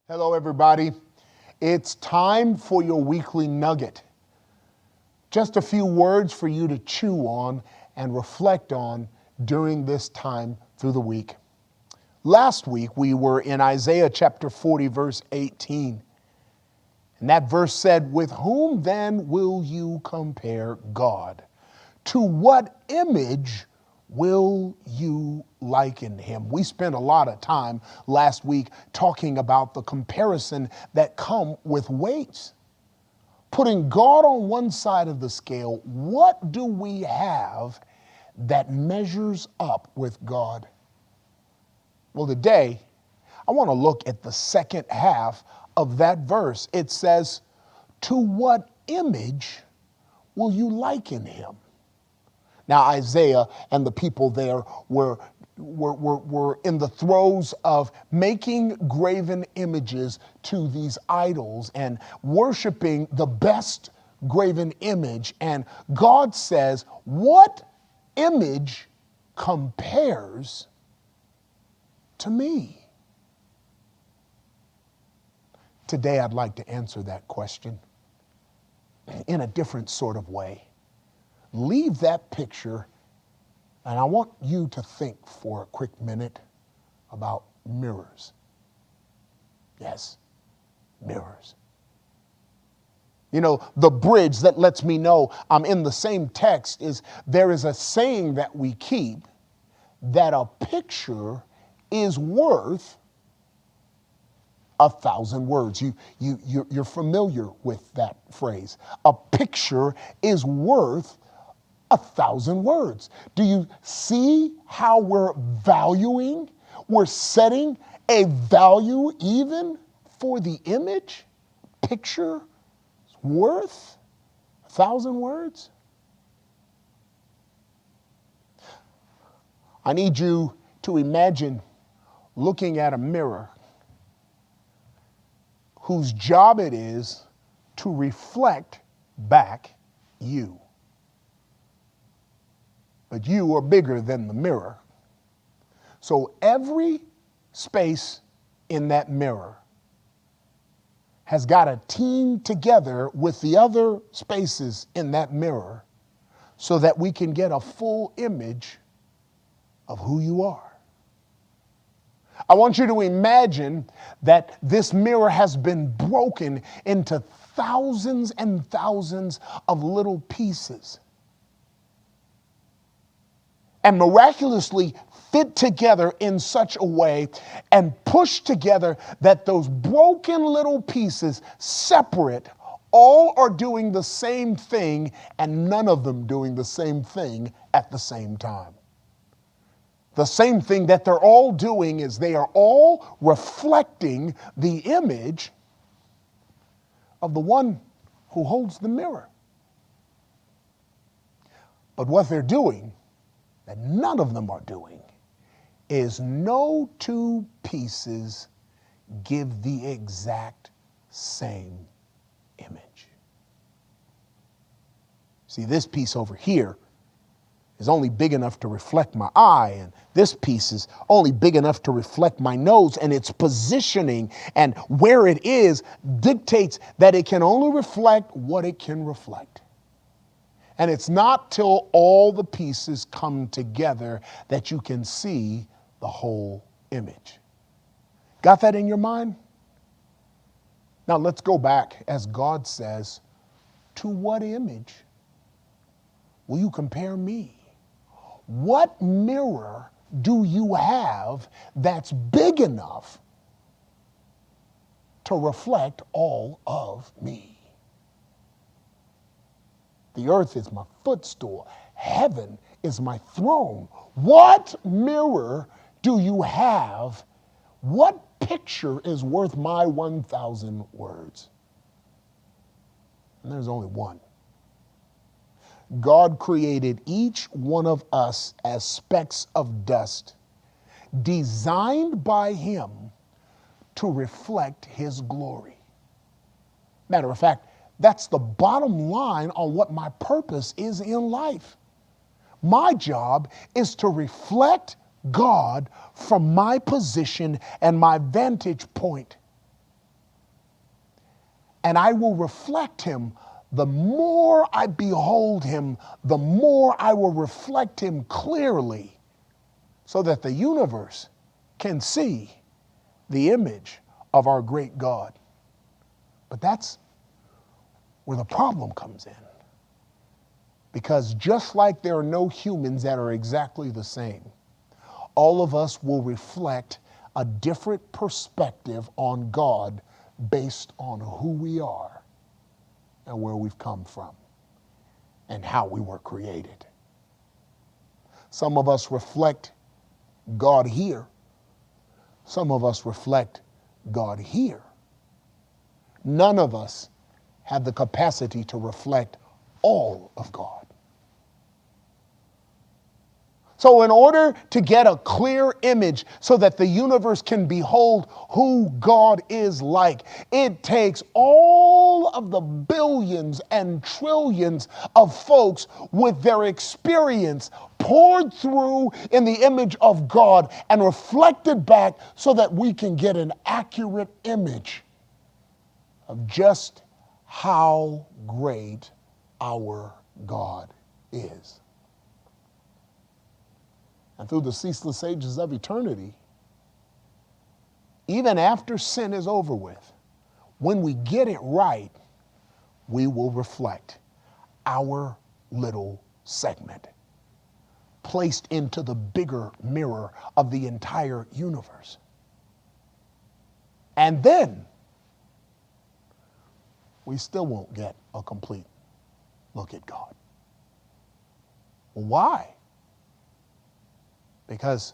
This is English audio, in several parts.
Hello, everybody. It's time for your weekly nugget. Just a few words for you to chew on and reflect on during this time through the week. Last week, we were in Isaiah chapter 40, verse 18. And that verse said, "With whom then will you compare God? To what image will you liken him?" We spent a lot of time last week talking about the comparison that come with weights. Putting God on one side of the scale, what do we have that measures up with God? Well, today, I want to look at the second half of that verse. It says, "To what image will you liken him?" Now, Isaiah and the people there were in the throes of making graven images to these idols and worshiping the best graven image. And God says, what image compares to me? Today, I'd like to answer that question in a different sort of way. Leave that picture, and I want you to think for a quick minute about mirrors. Yes, mirrors. You know, the bridge that lets me know I'm in the same text is there is a saying that we keep that a picture is worth 1,000 words. You're familiar with that phrase. A picture is worth 1,000 words. Do you see how we're setting a value even for the image? Picture is worth 1,000 words. I need you to imagine looking at a mirror whose job it is to reflect back you. But you are bigger than the mirror. So every space in that mirror has got to team together with the other spaces in that mirror so that we can get a full image of who you are. I want you to imagine that this mirror has been broken into thousands and thousands of little pieces and miraculously fit together in such a way and pushed together that those broken little pieces, separate, all are doing the same thing and none of them doing the same thing at the same time. The same thing that they're all doing is they are all reflecting the image of the one who holds the mirror. But what they're doing, that none of them are doing, is no two pieces give the exact same image. See, this piece over here is only big enough to reflect my eye, and this piece is only big enough to reflect my nose, and its positioning and where it is dictates that it can only reflect what it can reflect. And it's not till all the pieces come together that you can see the whole image. Got that in your mind? Now let's go back, as God says, to what image will you compare me? What mirror do you have that's big enough to reflect all of me? The earth is my footstool. Heaven is my throne. What mirror do you have? What picture is worth my 1,000 words? And there's only one. God created each one of us as specks of dust, designed by him to reflect his glory. Matter of fact, that's the bottom line on what my purpose is in life. My job is to reflect God from my position and my vantage point. and I will reflect him. The more I behold him, the more I will reflect him clearly, so that the universe can see the image of our great God. But that's where the problem comes in. Because just like there are no humans that are exactly the same, all of us will reflect a different perspective on God based on who we are and where we've come from and how we were created. Some of us reflect God here. Some of us reflect God here. None of us have the capacity to reflect all of God. So in order to get a clear image so that the universe can behold who God is like, it takes all of the billions and trillions of folks with their experience poured through in the image of God and reflected back so that we can get an accurate image of just how great our God is. And through the ceaseless ages of eternity, even after sin is over with, when we get it right, we will reflect our little segment placed into the bigger mirror of the entire universe. And then we still won't get a complete look at God. Why? Because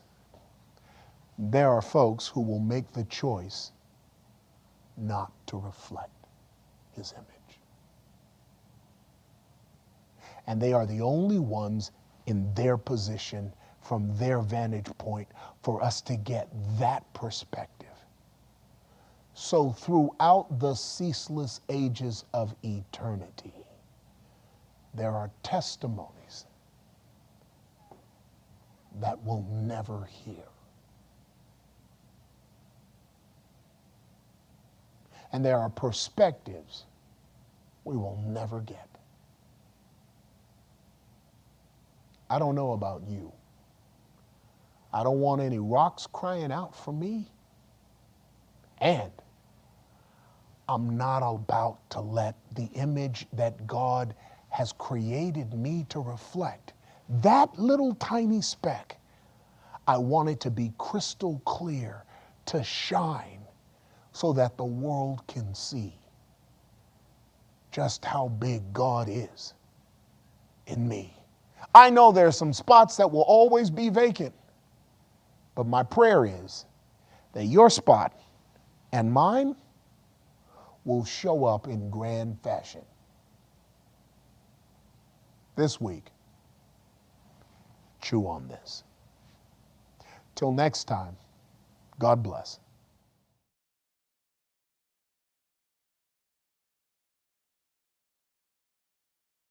there are folks who will make the choice not to reflect his image. And they are the only ones in their position, from their vantage point, for us to get that perspective. So throughout the ceaseless ages of eternity, there are testimonies that we'll never hear. And there are perspectives we will never get. I don't know about you. I don't want any rocks crying out for me. And I'm not about to let the image that God has created me to reflect, that little tiny speck, I want it to be crystal clear, to shine, so that the world can see just how big God is in me. I know there are some spots that will always be vacant, but my prayer is that your spot and mine will show up in grand fashion. This week, chew on this. Till next time, God bless.